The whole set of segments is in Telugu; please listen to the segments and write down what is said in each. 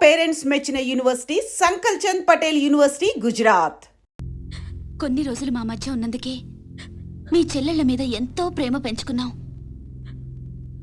పేరెంట్స్ మెచ్చిన యూనివర్సిటీ సంకల్ చంద్ పటేల్ యూనివర్సిటీ గుజరాత్. కొన్ని రోజులు మా మధ్య ఉన్నందుకే మీ చెల్లెళ్ళ మీద ఎంతో ప్రేమ పెంచుకున్నాం.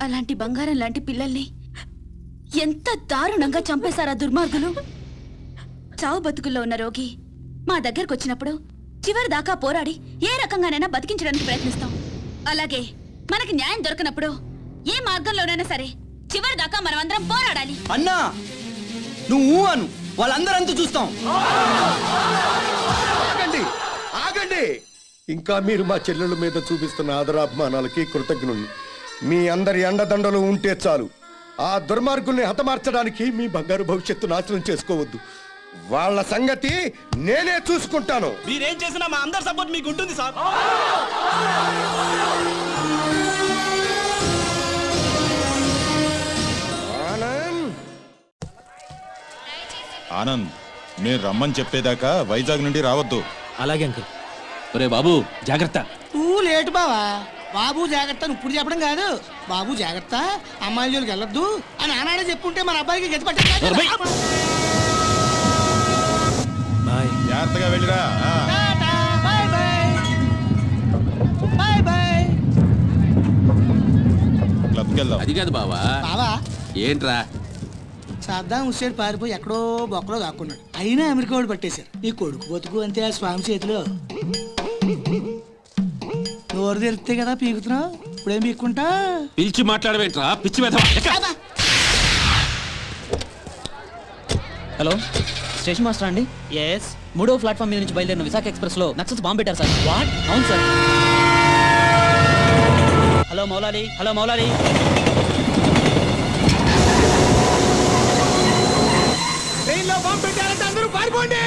అలాంటి బంగారం లాంటి పిల్లల్ని ఎంత దారుణంగా చంపేశారా దుర్మార్గులు. చావు బతుకుల్లో ఉన్న రోగి మా దగ్గరకు వచ్చినప్పుడు చివరి దాకా పోరాడి ఏ రకంగానైనా బతికించడానికి ప్రయత్నిస్తాం. అలాగే మనకి న్యాయం దొరకనప్పుడు ఏ మార్గంలోనైనా సరే చివరి దాకా మనం అందరం పోరాడాలి. అన్నా నువ్వు అను, వాళ్ళందరంతా చూస్తాం. ఆగండి ఆగండి, ఇంకా మీరు మా చెల్లెళ్ళ మీద చూపిస్తున్న ఆదరాభిమానాలకి కృతజ్ఞుణ్ణి. మీ అందరి అండదండలు ఉంటే చాలు. ఆ దుర్మార్గుల్ని హతమార్చడానికి మీ బంగారు భవిష్యత్తు నాశనం చేసుకోవద్దు. వాళ్ళ సంగతి నేనే చూసుకుంటాను. మీరేం చేసినా మా అందరి సపోర్ట్ మీకు ఉంటుంది సార్. ఆనంద్, నేను రమ్మని చెప్పేదాకా వైజాగ్ నుండి రావద్దు. అలాగే అంకుల్. ఒరే బాబు జాగ్రత్త. నువ్వు లేటు బావా. బాబు జాగ్రత్త ఇప్పుడు చెప్పడం కాదు. బాబు జాగ్రత్త, అమ్మాయిల జోలికి వెళ్ళొద్దు అని ఆనాడే చెప్పుంటే మన అబ్బాయికి గతి పట్టే. జాగ్రత్తగా వెళ్ళిరా. క్లబ్కి వెళ్దాం. అది కాదు బావా. బావా ఏంట్రా? సద్దాం హుస్సేన్ పారిపోయి ఎక్కడో బొక్కలో దాక్కున్నాడు. అయినా అమెరికా వాడు పట్టేశారు. నీ కొడుకు బతుకు అంతే ఆ స్వామి చేతిలో. నోరు తెరిస్తే కదా పీకుతున్నావు, ఇప్పుడేం పీక్కుంటా. పిలిచి మాట్లాడవేంట్రా పిచ్చి వెధవా. హలో, స్టేషన్ మాస్టర్ అండి? ఎస్. 3వ ప్లాట్ఫామ్ మీద నుంచి బయలుదేరిన విశాఖ ఎక్స్ప్రెస్ లో నక్సల్స్ బాంబు పెట్టారు సార్. వాట్? అవును sir. Hello Moulali, hello Moulali. ట్రైన్లో బాంబు పెట్టారంటే అందరూ పారిపోండి.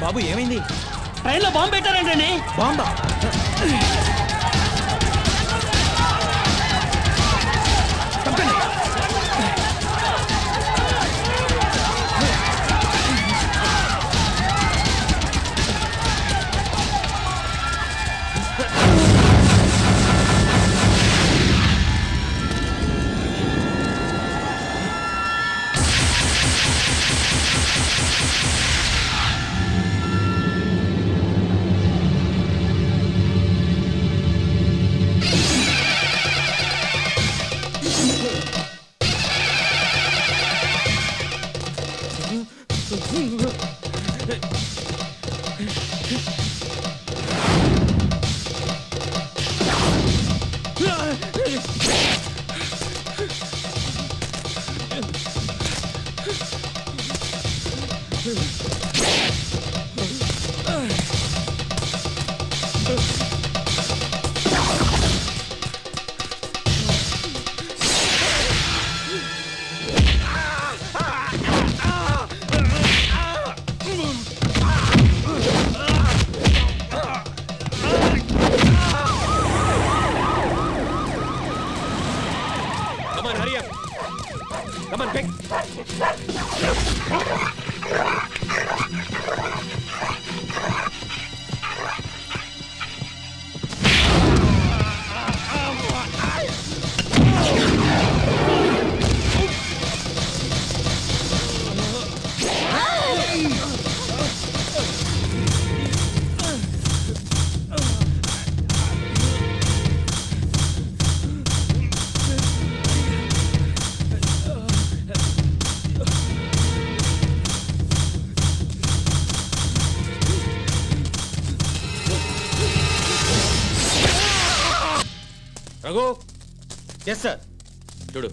బాబు ఏమైంది? ట్రైన్ లో బాంబు పెట్టారంటండి. బాంబా? రఘు. Yes sir. చూడు.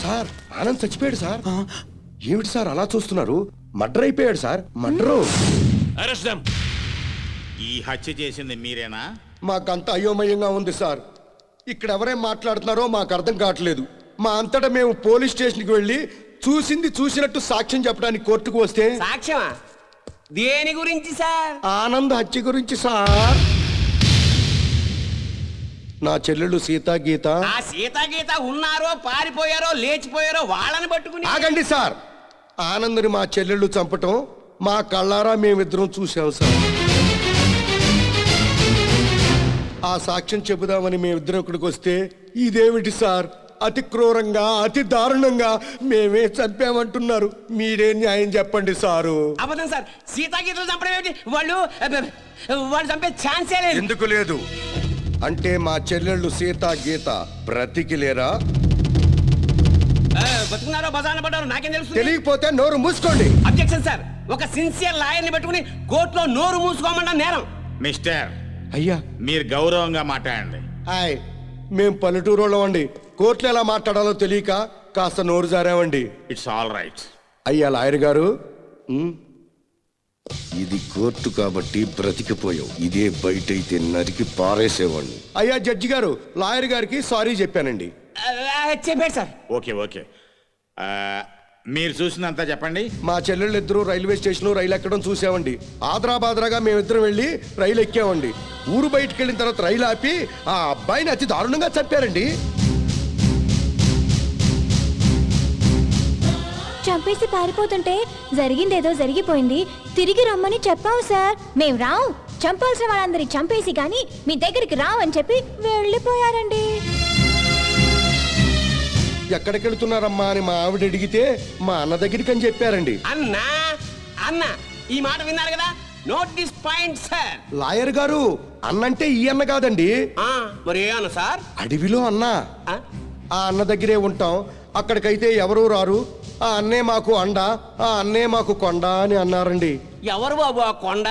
సార్, ఆనంద్ చచ్చిపోయాడు సార్. ఏమిటి సార్ అలా చూస్తున్నారు? మర్డర్ అయిపోయాడు సార్, మర్డరు. Arrest them. ఈ హత్య చేసింది మీరేనా? మాకంత అయోమయంగా ఉంది సార్. ఇక్కడ ఎవరేం మాట్లాడుతున్నారో మాకు అర్థం కావట్లేదు. మా అంతటా మేము పోలీస్ స్టేషన్కి వెళ్ళి చూసింది చూసినట్టు సాక్ష్యం చెప్పడానికి కోర్టుకు వస్తే సాక్ష్యమా? దేని గురించి సార్? ఆనంద్ హత్య గురించి సార్. నా చెల్లెళ్ళు సీత గీత. ఆ సీతాగీత ఉన్నారో పారిపోయారో లేచిపోయారో వాళ్ళని పట్టుకుని ఆగండి సార్. ఆనంద్ని మా చెల్లెళ్ళు చంపటం మా కళ్ళారా మేమిద్దరం చూసాం సార్. ఆ సాక్ష్యం చెబుదామని మేమిద్దరం ఇక్కడికి వస్తే ఇదేమిటి సార్, అతి క్రూరంగా అతి దారుణంగా మేమే చంపామంటున్నారు. మీరే న్యాయం చెప్పండి సారు. అబద్ధం సార్, సీతాగీతలు చంపడం ఏమిటి? వాళ్ళు చంపే ఛాన్సే లేదు. ఎందుకు లేదు అంటే మా చెల్లెళ్ళు సీత గీత బ్రతికి లేరా? బతుకున్నారో బజార్న పడ్డారో నాకేం తెలుసు? తెలియకపోతే నోరు మూసుకోండి. అబ్జెక్షన్ సార్, ఒక సిన్సియర్ లాయర్ని పెట్టుకుని కోర్టులో నోరు మూసుకోమన్నా నేరం. మిస్టర్, అయ్యా మీరు గౌరవంగా మాట్లాడండి. హాయ్, మేం పల్లెటూరులో అండి. కోర్టులో ఎలా మాట్లాడాలో తెలియక కాస్త నోరు జారామండి. It's all right. అయ్యా లాయర్ గారు, ఇది కోర్టు కాబట్టి బ్రతికిపోయావు. ఇదే బయట అయితే నరికి పారేసేవాడిని. అయ్యా జడ్జి గారు, లాయర్ గారికి సారీ చెప్పానండి. చెప్పాడు సార్. Okay okay. మీరు చూసినంత చెప్పండి. మా చెల్లెళ్ళు ఇద్దరు రైల్వే స్టేషన్ రైలు ఎక్కడం చూసామండి. ఆదరాబాదరాగా మేమిద్దరం వెళ్ళి రైలు ఎక్కామండి. ఊరు బయటకు వెళ్ళిన తర్వాత రైలు ఆపి ఆ అబ్బాయిని అతి దారుణంగా చంపారండి. చంపేసి పారిపోతుంటే జరిగిందేదో జరిగిపోయింది, తిరిగి రమ్మని చెప్పావు సార్. మేం రావు, చంపాల్సిన వాళ్ళందరి చంపేసి గాని మీ దగ్గరికి రావని చెప్పి వెళ్ళిపోయారండి. ఎక్కడికి వెళుతున్నారమ్మా అని మా ఆవిడ అడిగితే మా అన్న దగ్గరికి అని చెప్పారండి. అన్నా అన్న ఈ మాట విన్నారు కదా, note this point sir. Lawyer గారు, అన్నంటే ఈ అన్న కాదండి. మరి ఏ అన్న సార్? అడవిలో అన్న. ఆ అన్న దగ్గరే ఉంటాం. అక్కడికైతే ఎవరూ రారు. ఆ అన్నే మాకు అండ, ఆ అన్నే మాకు కొండ అని అన్నారండి. ఎవరు బాబు ఆ కొండ?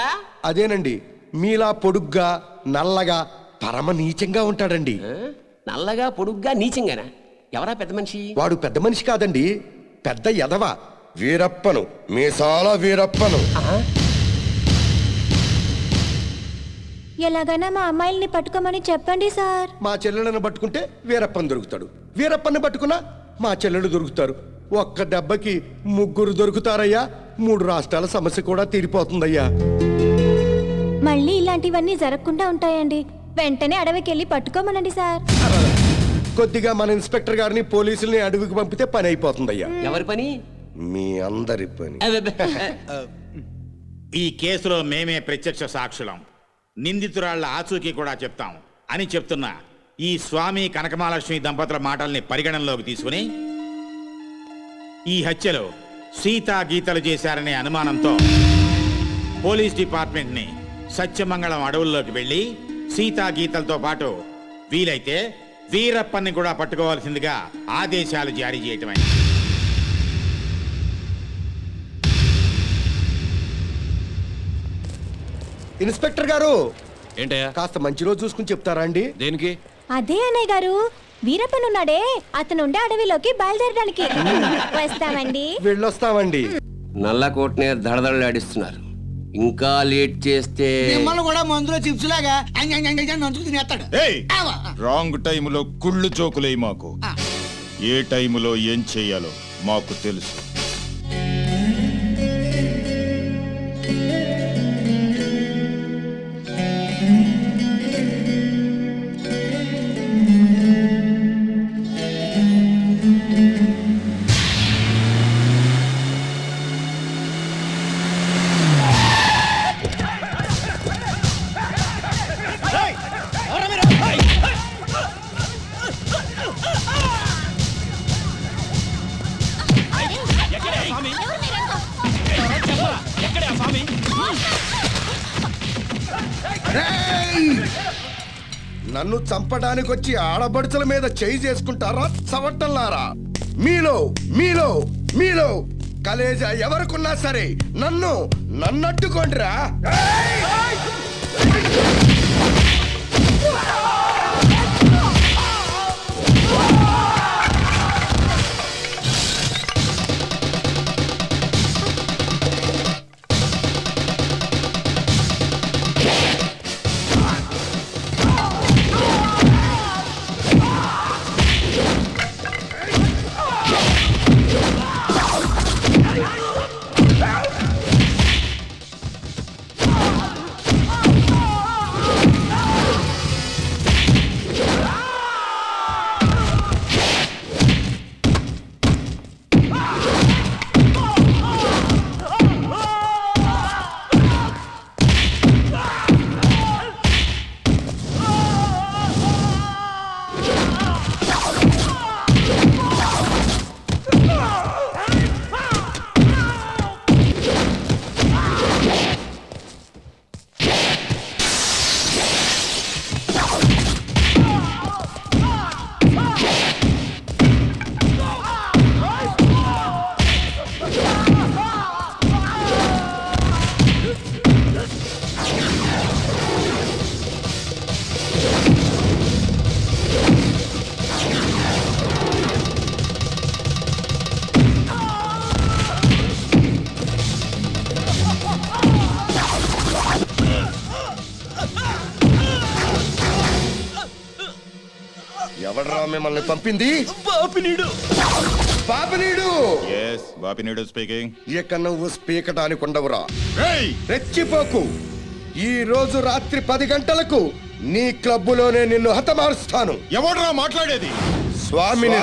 అదేనండి, మీలా పొడుగ్గా నల్లగా పరమ నీచంగా ఉంటాడండి. నల్లగా పొడుగ్గా నీచంగానా? ఎవరా పెద్ద మనిషి? వాడు పెద్ద మనిషి కాదండి, పెద్ద ఎదవ. వీరప్పను, మీసాల వీరప్పను. ఎలాగైనా మా అమ్మాయిల్ని పట్టుకోమని చెప్పండి సార్. మా చెల్లెలను పట్టుకుంటే వీరప్పని దొరుకుతాడు, వీరప్పని పట్టుకున్నా మా చెల్లెలు దొరుకుతారు. ఒక్క దెబ్బకి ముగ్గురు దొరుకుతారయ్యా. 3 రాష్ట్రాల సమస్య కూడా తీరిపోతుందయ్యా. మళ్ళీ ఇలాంటివన్నీ జరగకుండా ఉంటాయండి. వెంటనే అడవికి వెళ్ళి పట్టుకోమనండి సార్. కొద్దిగా మన ఇన్స్పెక్టర్ గారిని పోలీసుల్ని అడవికి పంపితే పని అయిపోతుందయ్యా. ఎవరి పని? మీ అందరి పని. ఈ కేసులో మేమే ప్రత్యక్ష సాక్షులం, నిందితురాళ్ల ఆచూకీ కూడా చెప్తాం అని చెప్తున్న ఈ స్వామి కనకమహాలక్ష్మి దంపతుల మాటల్ని పరిగణనలోకి తీసుకుని ఈ హత్యలో సీతా గీతలు చేశారనే అనుమానంతో పోలీస్ డిపార్ట్మెంట్ని సత్యమంగళం అడవుల్లోకి వెళ్ళి సీతా గీతలతో పాటు వీలైతే వీరప్పన్ని కూడా పట్టుకోవాల్సిందిగా ఆదేశాలు జారీ చేయటమైంది. ఇన్స్పెక్టర్ గారు, ఏంటయ్యా? కాస్త మంచి రోజు చూసుకుని చెప్తారా అండి? దేనికి? అదే అన్నయ్య గారు, వీరప్పనున్నాడే అతనుండే అడవిలోకి బయలుదేరడానికి. వస్తామండి. వెళ్ళొస్తామండి. నల్ల కోట్నే దడదడలాడిస్తున్నారు. ఇంకా లేట్ చేస్తే మిమ్మల్ని కూడా మందులో చిప్స్ లాగా నంచుకు తినేస్తాడు. రాంగ్ టైములో కుళ్ళు జోకులేయి మాకు. ఏ టైములో ఏం చెయ్యాలో మాకు తెలుసు. నన్ను చంపడానికి వచ్చి ఆడబడుచుల మీద చేయి చేసుకుంటారా చవట్టల్లారా? మీలో మీలో మీలో కలేజా ఎవరికున్నా సరే నన్నట్టుకోండిరా. ఎవడ్రా మిమ్మల్ని పంపింది? బాపినీడు పాపనీడు. బాపినీడు స్పీకింగ్. ఇక నువ్వు స్పీకటానికి ఉండవురా. రెచ్చిపోకు. ఈ రోజు రాత్రి 10 గంటలకు నీ క్లబ్బులోనే నిన్ను హతమారుస్తాను. ఎవడ్రా మాట్లాడేది? స్వామిని.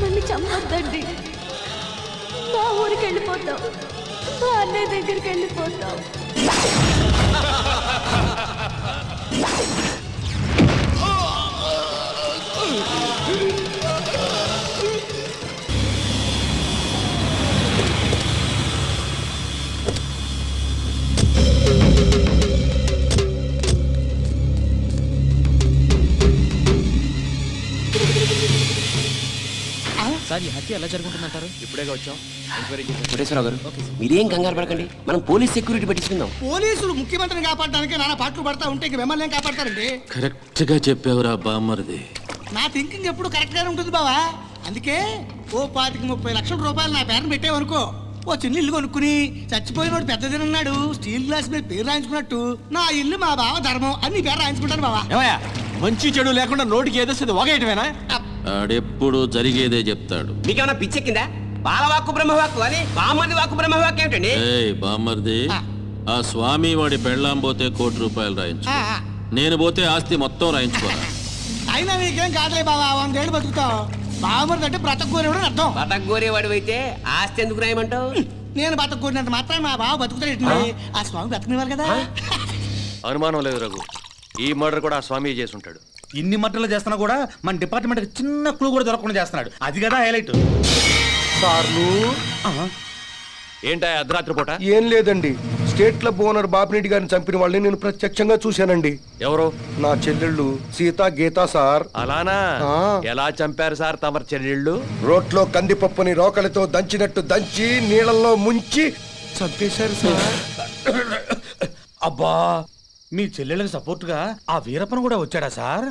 నన్ను చంపొద్దండి. మా ఊరికి వెళ్ళిపోతాం, మా అన్నయ్య దగ్గరికి వెళ్ళిపోతాం. సార్ ఈ హత్య ఎలా జరుగుతుందంటారు? ఇప్పుడేగా వచ్చాం. కోటేశ్వరరావు గారు మీరేం కంగారు పడకండి, మనం పోలీస్ సెక్యూరిటీ పెట్టించుకుందాం. పోలీసులు ముఖ్యమంత్రిని కాపాడడానికి నానా పాటలు పడతా ఉంటే ఇంక మిమ్మల్ని ఏం కాపాడతారండి? కరెక్ట్ గా చెప్పావురా బామ్మరిది. నా థింకింగ్ ఎప్పుడు కరెక్ట్ గానే ఉంటుంది బావా. అందుకే ఓ 25-30 లక్షల రూపాయలు నా పేరుని పెట్టేవనుకో, ఓ చిన్న ఇల్లు కొనుక్కుని చచ్చిపోయినోడు పెద్దదినన్నాడు స్టీల్ గ్లాస్ మీద పేరు రాయించుకున్నట్టు నా ఇల్లు మా బావ ధర్మం అని నీ పేరు రాయించుకుంటాను బావా. ఏమయ్యా, మంచి చెడు లేకుండా నోటికి ఏదొస్తుంది ఒకేయటమేనా? ఆడెప్పుడు జరిగేదే చెప్తాడు. మీకేమన్నా పిచ్చెక్కిందా? బాలవాక్కు బ్రహ్మవాక్కు అని బామ్మని వాక్కు బ్రహ్మవాక్కు ఏమిటండి? ఏయ్ బామ్మర్ది, ఆ స్వామి వాడి పెళ్ళాం పోతే ₹1,00,00,000 రాయించు, నేను పోతే ఆస్తి మొత్తం రాయించుకోరా. అయినా నీకేం కాదులే బావా, 100 ఏళ్ళు బతుకుతావు. బావమరిది అంటే బ్రతకూరేవాడు అర్థం. బతకగోరేవాడు అయితే ఆస్తి ఎందుకు రాయమంటావు? నేను బతకూరినంత మాత్రం మా బావ బతుకుతాడు. ఆ స్వామి బతకనివారు కదా. అనుమానం లేదు రఘు, ఈ మర్డర్ కూడా ఆ స్వామి చేసి ఉంటాడు. ఇన్ని మట్టలు చేస్తున్నా కూడా మన డిపార్ట్మెంట్ చిన్న క్లూ కూడా దొరకకుండా చేస్తున్నాడు. అది కదా హైలైట్. సార్లు ఏంటా అర్ధరాత్రి పూట? ఏం లేదండి, స్టేట్ క్లబ్ ఓనర్ బాపిరెడ్డి గారిని చంపిన వాళ్ళని నేను ప్రత్యక్షంగా చూశానండి. ఎవరు? నా చెల్లెళ్ళు సీత గీత సార్. అలానా? ఆ. ఎలా చంపారు సార్ తమరి చెల్లెళ్ళు? రోట్లో కందిపప్పుని రోకలతో దంచినట్టు దంచి నీళ్ళల్లో ముంచి చంపేశారు సార్. అబ్బా, మీ చెల్లెళ్ళకి సపోర్ట్ గా ఆ వీరప్పన్ కూడా వచ్చాడా సార్?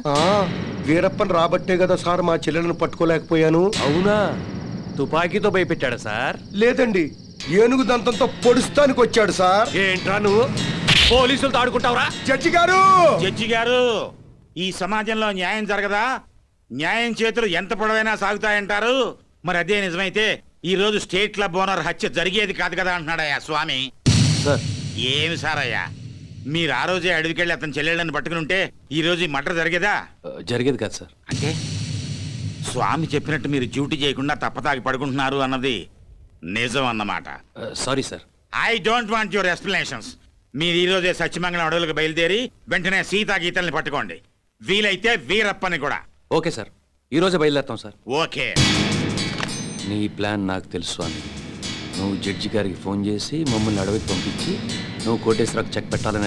వీరప్పన్ రాబట్టే కదా సార్ మా చెల్లెలను పట్టుకోలేకపోయాను. అవునా? తుపాకీతో భయపెట్టాడా సార్? లేదండి, ఏనుగు దంతంతో పొడుస్తానికి వచ్చాడు సార్. ఏంట్రా నువ్వు పోలీసులతో ఆడుకుంటావురా? జడ్జి గారు, జడ్జి గారు, ఈ సమాజంలో న్యాయం జరగదా? న్యాయం చేతులు ఎంత పొడవైనా సాగుతాయంటారు. మరి అదే నిజమైతే ఈ రోజు స్టేట్ క్లబ్ ఓనర్ హత్య జరిగేది కాదు కదా అంటున్నాడయ్యా స్వామి. సార్, ఏమి సార్ అయ్యా, మీరు ఆ రోజే అడవికెళ్ళి అతని చెల్లెళ్ళని పట్టుకుని ఉంటే ఈ రోజు ఈ మర్డర్ జరిగేదా? జరిగేది కాదు సార్. అంటే స్వామి చెప్పినట్టు మీరు డ్యూటీ చేయకుండా తప్పతాగి పడుకుంటున్నారు అన్నది నిజం అన్నమాట. Sorry sir. I don't want your explanations. మీరు ఈ రోజే సత్యమంగళం అడవులకు బయలుదేరి వెంటనే సీతా గీతల్ని పట్టుకోండి. వీలైతే వీరప్పని కూడా. ఓకే సార్, ఈ రోజే బయలుదేరుతాం సార్. ఓకే. నీ ప్లాన్ నాకు తెలుసు స్వామి. నువ్వు జడ్జి గారికి ఫోన్ చేసి మమ్మల్ని అడవికి పంపించి నువ్వు కోటేశ్వరకు చెక్ పెట్టాలనే